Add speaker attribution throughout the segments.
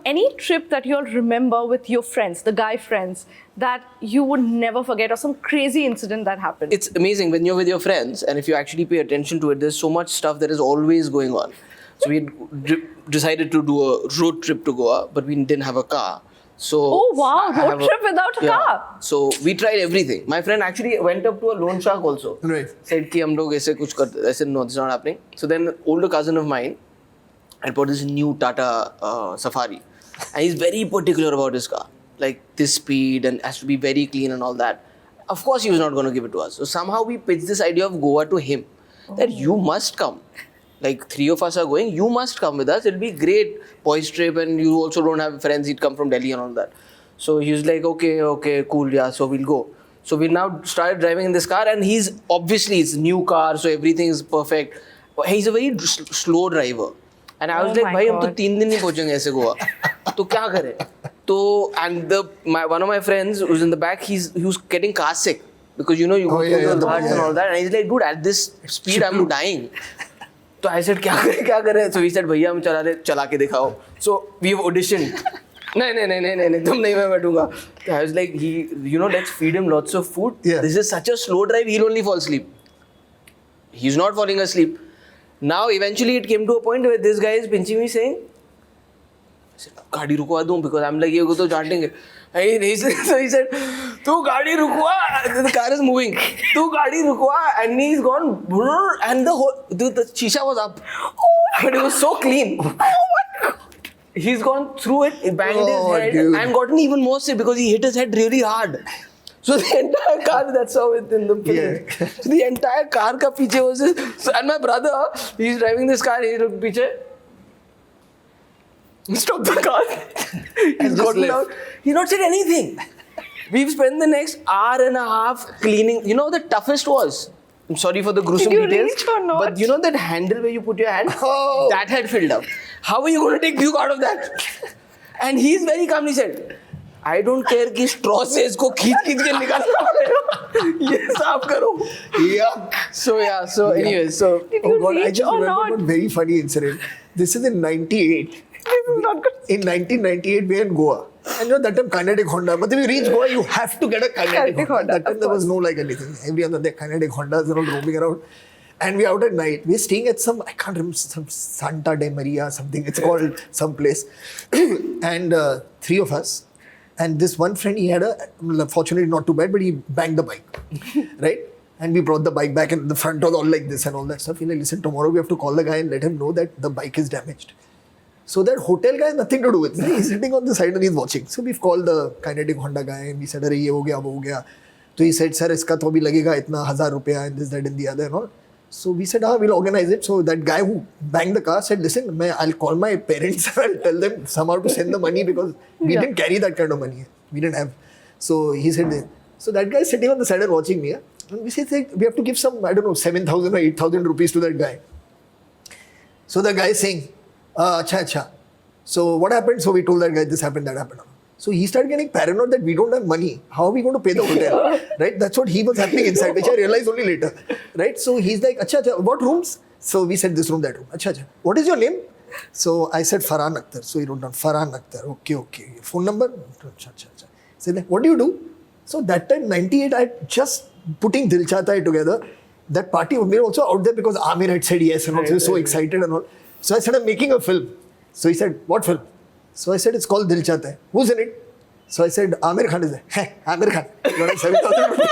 Speaker 1: any trip that you'll remember with your friends, the guy friends, that you would never forget, or some crazy incident that happened?
Speaker 2: It's amazing when you're with your friends, and if you actually pay attention to it, there's so much stuff that is always going on. So we decided to do a road trip to Goa, but we didn't have a car. So
Speaker 1: Oh wow, road trip without a car.
Speaker 2: So we tried everything. My friend actually went up to a loan shark also.
Speaker 3: Right.
Speaker 2: Said कि हम लोग ऐसे कुछ करते. I said no, this is not happening. So then an older cousin of mine had bought this new Tata Safari, and he's very particular about his car, like this speed and has to be very clean and all that. Of course, he was not going to give it to us. So somehow we pitched this idea of Goa to him, that you must come. Like 3 of us are going, you must come with us. It'll be great boys trip, and you also don't have friends. He'd come from Delhi and all that. So he was like, okay, cool, yeah. So we'll go. So we now started driving in this car, and he's obviously it's new car, so everything is perfect. He's a very slow driver, and I was like, भाई हम तो 3 दिन नहीं पहुँचेंगे ऐसे गोवा, तो क्या करें? तो and one of my friends who's in the back, he was getting car sick because you go through the Dhars and all that, and he's like, dude, at this speed I'm dying. So I said, क्या करें? So he said, भैया हम चला के दिखाओ. So we've auditioned. नहीं, तुम नहीं मैं बैठूंगा. I was like, let's feed him lots of food.
Speaker 3: Yeah.
Speaker 2: This is such a slow drive, he'll only fall asleep. He's not falling asleep. Now eventually it came to a point where this guy is pinching me saying, गाड़ी रुकवा दूं, because I'm like, ये को तो डांटेंगे. So he said, तू गाड़ी रुकवा, the car is moving. तू गाड़ी रुकवा, and he's gone, and the shisha was up, but it was so clean. He's gone through it, he banged his head,
Speaker 3: dude.
Speaker 2: and gotten even more sick because he hit his head really hard. So the entire car, that's how it's in the film.
Speaker 3: Yeah.
Speaker 2: So the entire car ka piche was this. So, and my brother, he's driving this car, he looked piche. Stop the car. He's gotten out. He's not said anything. We've spent the next hour and a half cleaning. You know the toughest was? I'm sorry for the gruesome
Speaker 1: Did you
Speaker 2: details.
Speaker 1: reach or not?
Speaker 2: But you know that handle where you put your hand?
Speaker 3: Oh.
Speaker 2: That had filled up. How are you going to take puke out of that? And he's very calmly said, I don't care कि straw से इसको खींच के निकालना पड़ेगा. ये साफ करो.
Speaker 3: Yeah.
Speaker 2: So anyways, so
Speaker 1: Did you
Speaker 3: I
Speaker 1: reach
Speaker 3: just
Speaker 1: or
Speaker 3: remember
Speaker 1: not?
Speaker 3: one very funny incident. This is in 98.
Speaker 1: This is not good.
Speaker 3: In 1998, we were in Goa. And that time Kinetic Honda. But if you reach Goa, you have to get a Kinetic Honda. That time there was no like anything. Every other day, Kinetic Hondas are all roaming around. And we're out at night. We're staying at some, I can't remember, some Santa de Maria, something. It's called some place. And 3 of us. And this one friend, he had fortunately not too bad, but he banged the bike. Right? And we brought the bike back, and the front was all like this and all that stuff. He's like, listen, tomorrow we have to call the guy and let him know that the bike is damaged. So that hotel guy has nothing to do with it. He's sitting on the side and he's watching. So we've called the Kinetic Honda guy and we said, "Arey, ye ho gaya, wo ho gaya." So he said, "Sir, iska to abhi lagega itna 1000 rupiya and this, that, and the other and all." So we said, we'll organize it. So that guy who banged the car said, listen, I'll call my parents and I'll tell them somehow to send the money because we didn't carry that kind of money. We didn't have. So he said, so that guy is sitting on the side and watching me. And we said, we have to give some, I don't know, 7,000 or 8,000 rupees to that guy. So the guy is saying, acha. So what happened? So we told that guy, this happened, that happened. So he started getting paranoid that we don't have money. How are we going to pay the hotel? Right? That's what he was happening inside, which I realized only later. Right? So he's like, acha, what rooms? So we said this room, that room. Acha. What is your name? So I said Farhan Akhtar. So he wrote down Farhan Akhtar. Okay. Phone number? Acha. Said, what do you do? So that time, 98, I just putting Dil Chahta Hai together. That party, we were also out there because Amir had said yes and also he was so excited and all. So I said, I'm making a film. So he said, what film? So I said, it's called Dil Chahta Hai. Who's in it? So I said, Amir Khan is there. Hey, Amir Khan. You got 7,000 rupees.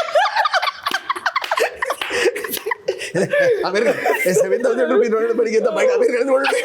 Speaker 3: Amir Khan. 7,000 rupees. Amir Khan is going to pay.